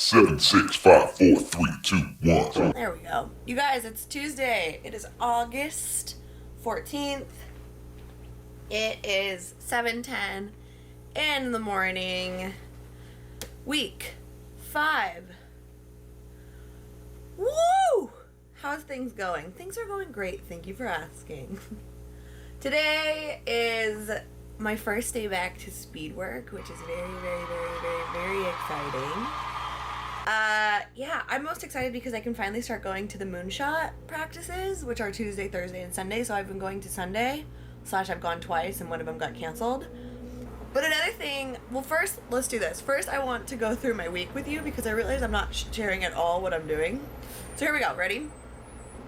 7, 6, 5, 4, 3, 2, 1. There we go. You guys, it's Tuesday. It is August 14th. It is 7:10 in the morning. Week 5. Woo! How's things going? Things are going great. Thank you for asking. Today is my first day back to speed work, which is very exciting. Yeah, I'm most excited because I can finally start going to the Moonshot practices, which are Tuesday, Thursday, and Sunday. So I've been going to Sunday, / I've gone twice, and one of them got canceled. But another thing, well, first, let's do this. First, I want to go through my week with you because I realize I'm not sharing at all what I'm doing. So here we go. Ready?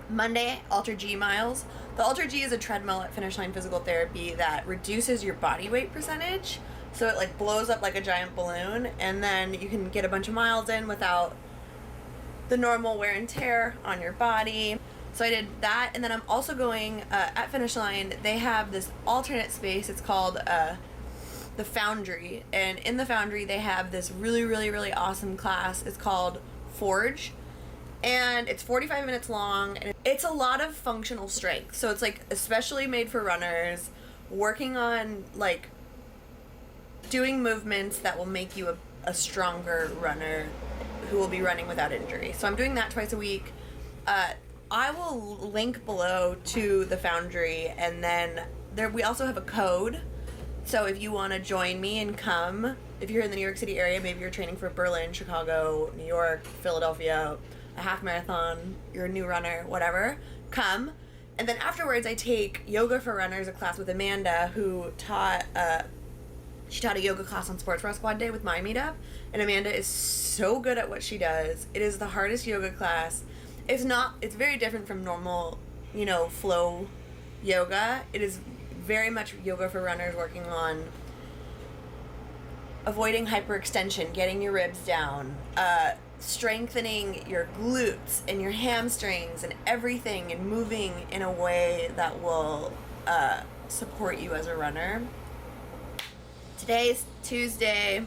Monday, Ultra G miles. The Ultra G is a treadmill at Finish Line Physical Therapy that reduces your body weight percentage. So it like blows up like a giant balloon, and then you can get a bunch of miles in without the normal wear and tear on your body. So I did that, and then I'm also going at Finish Line. They have this alternate space. It's called the Foundry, and in the Foundry they have this really awesome class. It's called Forge, and it's 45 minutes long, and it's a lot of functional strength. So it's like especially made for runners, working on like doing movements that will make you a stronger runner who will be running without injury. So I'm doing that twice a week. I will link below to the Foundry, and then we also have a code. So if you want to join me and come, if you're in the New York City area, maybe you're training for Berlin, Chicago, New York, Philadelphia, a half marathon, you're a new runner, whatever, come. And then afterwards I take Yoga for Runners, a class with Amanda, who taught she taught a yoga class on Sports Bra Squad Day with my meetup, and Amanda is so good at what she does. It is the hardest yoga class. It's very different from normal, flow yoga. It is very much yoga for runners, working on avoiding hyperextension, getting your ribs down, strengthening your glutes and your hamstrings and everything, and moving in a way that will support you as a runner. Today's Tuesday.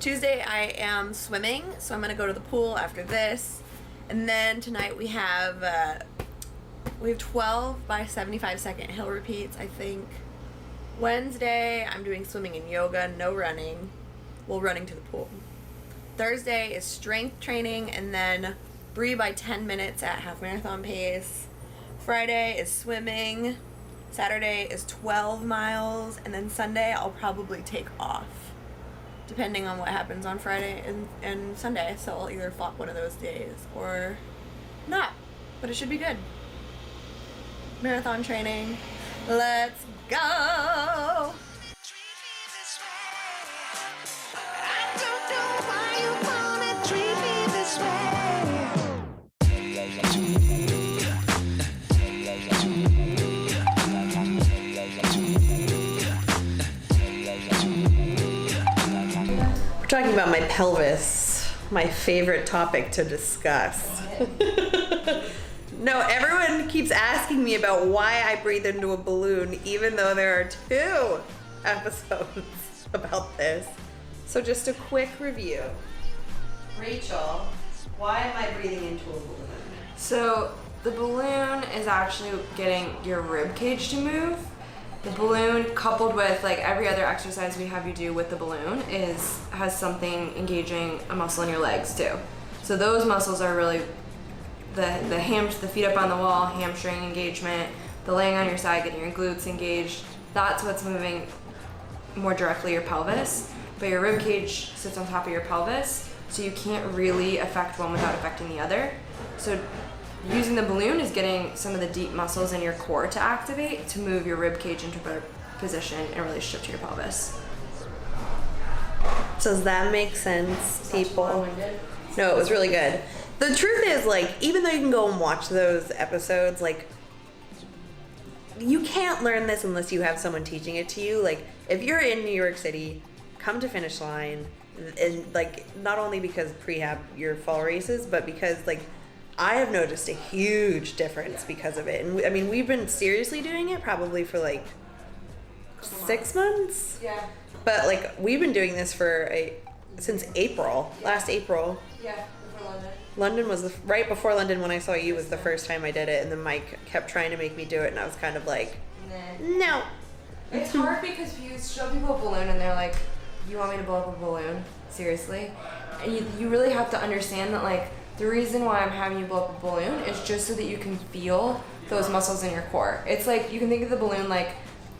I am swimming, so I'm going to go to the pool after this. And then tonight we have 12 by 75 second hill repeats, I think. Wednesday, I'm doing swimming and yoga, no running. Well, running to the pool. Thursday is strength training, and then 3 by 10 minutes at half marathon pace. Friday is swimming. Saturday is 12 miles, and then Sunday I'll probably take off, depending on what happens on Friday and Sunday. So I'll either flop one of those days or not, but it should be good. Marathon training. Let's go! We're talking about my pelvis, my favorite topic to discuss. No, everyone keeps asking me about why I breathe into a balloon, even though there are 2 episodes about this. So just a quick review. Rachel, why am I breathing into a balloon? So the balloon is actually getting your rib cage to move. The balloon, coupled with like every other exercise we have you do with the balloon, has something engaging a muscle in your legs too. So those muscles are really the feet up on the wall, hamstring engagement, the laying on your side, getting your glutes engaged. That's what's moving more directly your pelvis. But your rib cage sits on top of your pelvis, so you can't really affect one without affecting the other. So using the balloon is getting some of the deep muscles in your core to activate to move your rib cage into a better position in relationship to your pelvis. Does that make sense, people? No, it was really good. The truth is, like, even though you can go and watch those episodes, like, you can't learn this unless you have someone teaching it to you. Like, if you're in New York City, come to Finish Line, and, like, not only because prehab your fall races, but because, like, I have noticed a huge difference because of it. And I mean, we've been seriously doing it probably for like 6 months. Yeah. But like we've been doing this for since April, last April. Yeah, before London. London was right before London when I saw you was the first time I did it, and then Mike kept trying to make me do it, and I was kind of like, no. It's hard because you show people a balloon and they're like, you want me to blow up a balloon? Seriously? And you really have to understand that, like, the reason why I'm having you blow up a balloon is just so that you can feel those muscles in your core. It's like, you can think of the balloon like,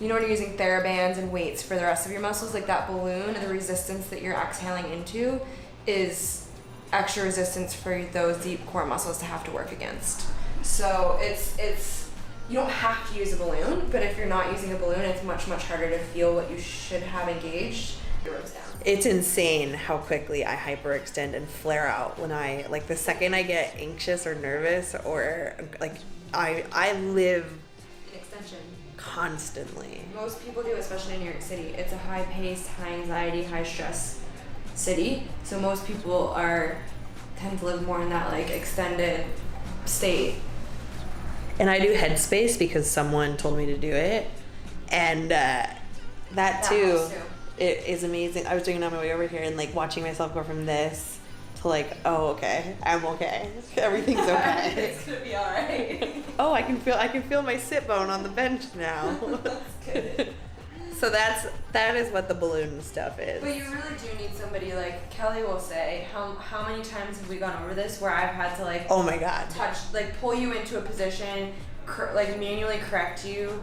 you know when you're using TheraBands and weights for the rest of your muscles, like that balloon, the resistance that you're exhaling into is extra resistance for those deep core muscles to have to work against. So it's you don't have to use a balloon, but if you're not using a balloon, it's much, much harder to feel what you should have engaged. Your ribs down. It's insane how quickly I hyperextend and flare out when I, like, the second I get anxious or nervous, or like I live An extension. constantly. Most people do, especially in New York City. It's a high pace, high anxiety, high stress city. So most people tend to live more in that like extended state. And I do Headspace because someone told me to do it, and that too, helps too. it is amazing. I was doing it on my way over here and like watching myself go from this to like, oh, okay, I'm okay, everything's okay. It's gonna be all right. Oh, I can feel my sit bone on the bench now. That's good. So that is what the balloon stuff is. But you really do need somebody like Kelly will say. How many times have we gone over this where I've had to like, oh my god, pull you into a position, like manually correct you,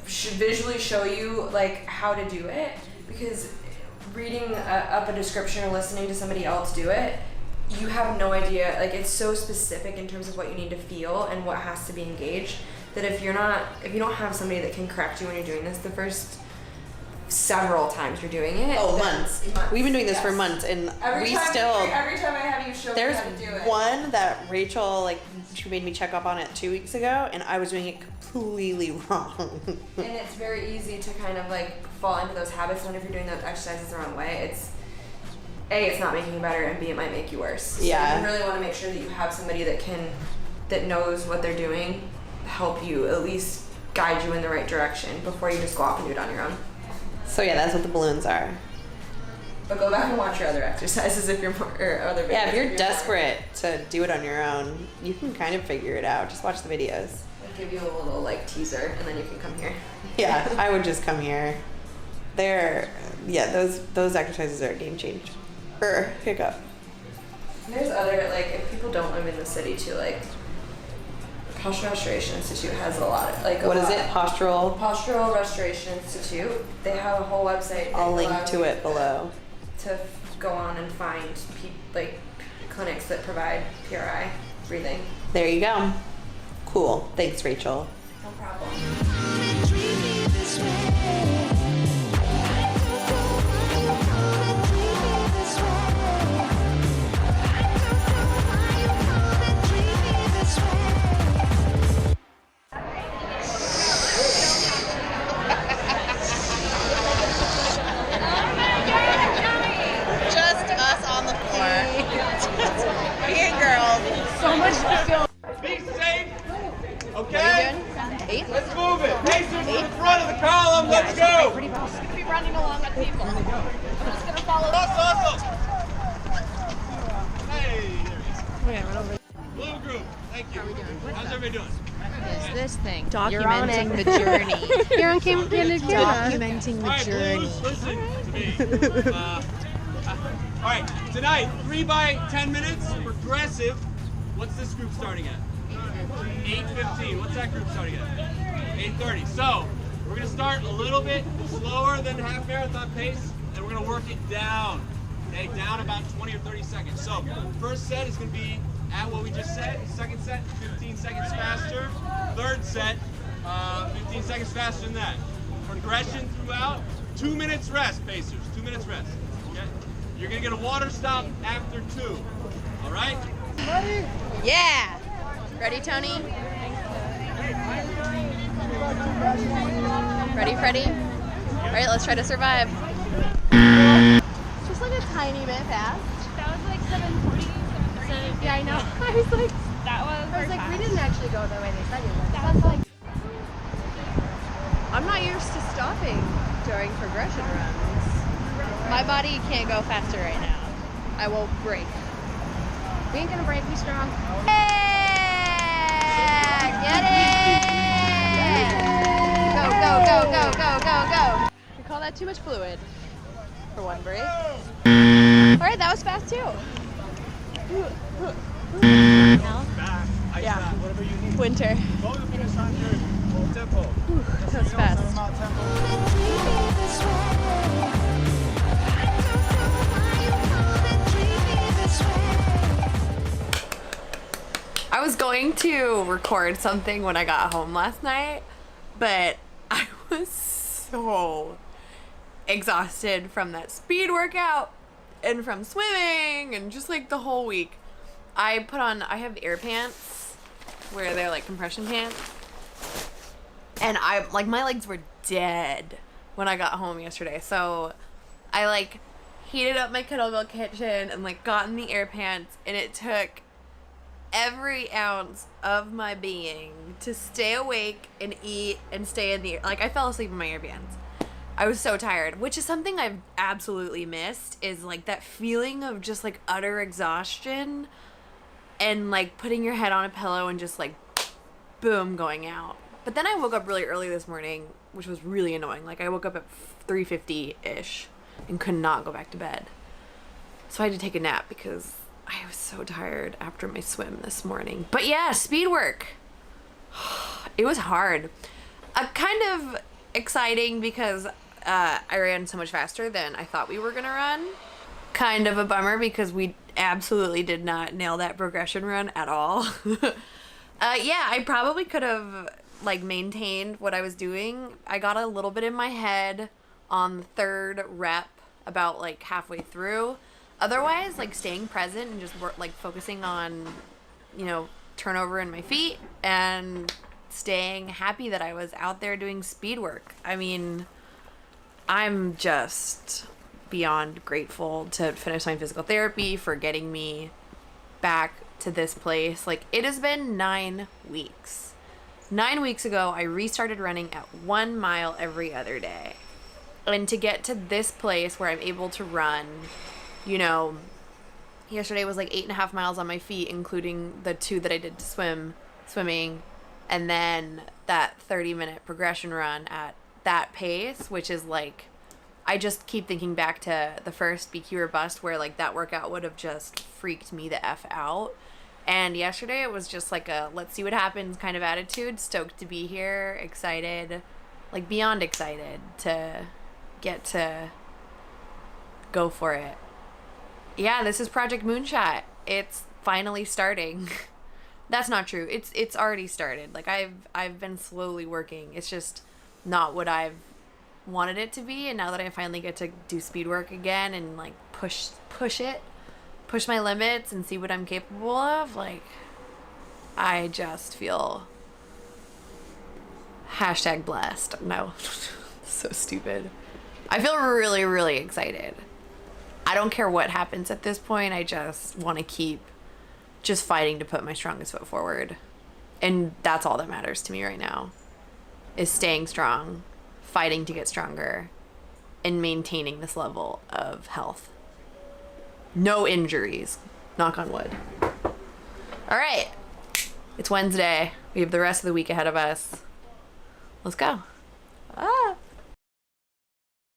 visually show you like how to do it, because reading up a description or listening to somebody else do it, you have no idea. Like, it's so specific in terms of what you need to feel and what has to be engaged, that if you don't have somebody that can correct you when you're doing this the first several times you're doing it. Oh, months. We've been doing this for months, and every time I have you show me there's how to do it. one that Rachel, like, she made me check up on it 2 weeks ago, and I was doing it completely wrong. And it's very easy to kind of like fall into those habits, and if you're doing those exercises the wrong way, it's not making you better, and B, it might make you worse. So yeah. you really want to make sure that you have somebody that knows what they're doing, help you, at least guide you in the right direction before you just go off and do it on your own. So yeah, that's what the balloons are. But go back and watch your other exercises if you're or other videos. Yeah, if you're desperate to do it on your own, you can kind of figure it out. Just watch the videos. I'll give you a little like teaser, and then you can come here. Yeah, I would just come here. Those exercises are a game changer. Hiccup. There's other, like, if people don't live in the city too, like, Postural Restoration Institute has a lot of, like, What is it? Postural Restoration Institute. They have a whole website. I'll link to it below. To go on and find, clinics that provide PRI breathing. There you go. Cool. Thanks, Rachel. No problem. Be safe, okay? Let's move it. Pacers in the front of the column. Let's go. I'm just gonna be running along with people. I'm just gonna follow. Hustle. Hey, there he is. Blue group. Thank you. How's everybody doing? Is this thing documenting the journey? You're on camera. Documenting the All right, journey. Blues, listen to me. All right, tonight, 3 by 10 minutes, progressive. What's this group starting at? 8:15. What's that group starting at? 8:30. So we're gonna start a little bit slower than half marathon pace, and we're gonna work it down. Okay, down about 20 or 30 seconds. So first set is gonna be at what we just said. Second set, 15 seconds faster. Third set, 15 seconds faster than that. Progression throughout. 2 minutes rest, Pacers. 2 minutes rest. Okay. You're gonna get a water stop after 2. All right. Yeah. Ready, Tony? Ready, Freddie? All right, let's try to survive. Just like a tiny bit fast. That was like 7:40, 7:30. Yeah, I know. I was like, That was we didn't actually go the way they said you would. That's like, I'm not used to stopping during progression runs. My body can't go faster right now. I will break. We ain't gonna break. Be strong. Yeah! Get it! Go, go, go, go, go, go, go. We call that too much fluid for one break. All right, that was fast too. Yeah. Winter. That was fast. I was going to record something when I got home last night, but I was so exhausted from that speed workout and from swimming and just like the whole week. I have air pants where they're like compression pants, and my legs were dead when I got home yesterday. So I like heated up my kettlebell kitchen and like got in the air pants, and it took every ounce of my being to stay awake and eat and stay in the air. Like I fell asleep in my air pants. I was so tired, which is something I've absolutely missed, is like that feeling of just like utter exhaustion and like putting your head on a pillow and just like boom, going out. But then I woke up really early this morning, which was really annoying. Like I woke up at 3:50-ish and could not go back to bed. So I had to take a nap because I was so tired after my swim this morning. But yeah, speed work. It was hard. Kind of exciting because I ran so much faster than I thought we were gonna run. Kind of a bummer because we absolutely did not nail that progression run at all. Yeah, I probably could have like maintained what I was doing. I got a little bit in my head on the third rep about like halfway through. Otherwise, like staying present and just like focusing on, you know, turnover in my feet and staying happy that I was out there doing speed work. I mean, I'm just beyond grateful to finish my physical therapy for getting me back to this place. Like it has been 9 weeks. 9 weeks ago, I restarted running at 1 mile every other day. And to get to this place where I'm able to run, you know, yesterday was like 8.5 miles on my feet, including the 2 that I did to swimming, and then that 30-minute progression run at that pace, which is like, I just keep thinking back to the first BQ or Bust where like that workout would have just freaked me the F out. And yesterday it was just like a let's see what happens kind of attitude. Stoked to be here, excited, like beyond excited to get to go for it. Yeah, this is Project Moonshot. It's finally starting. That's not true. It's already started. Like I've been slowly working. It's just not what I've wanted it to be, and now that I finally get to do speed work again and like push my limits and see what I'm capable of, like I just feel #blessed. No. So stupid. I feel really, really excited. I don't care what happens at this point. I just want to keep just fighting to put my strongest foot forward. And that's all that matters to me right now, is staying strong, fighting to get stronger, and maintaining this level of health. No injuries. Knock on wood. All right. It's Wednesday. We have the rest of the week ahead of us. Let's go.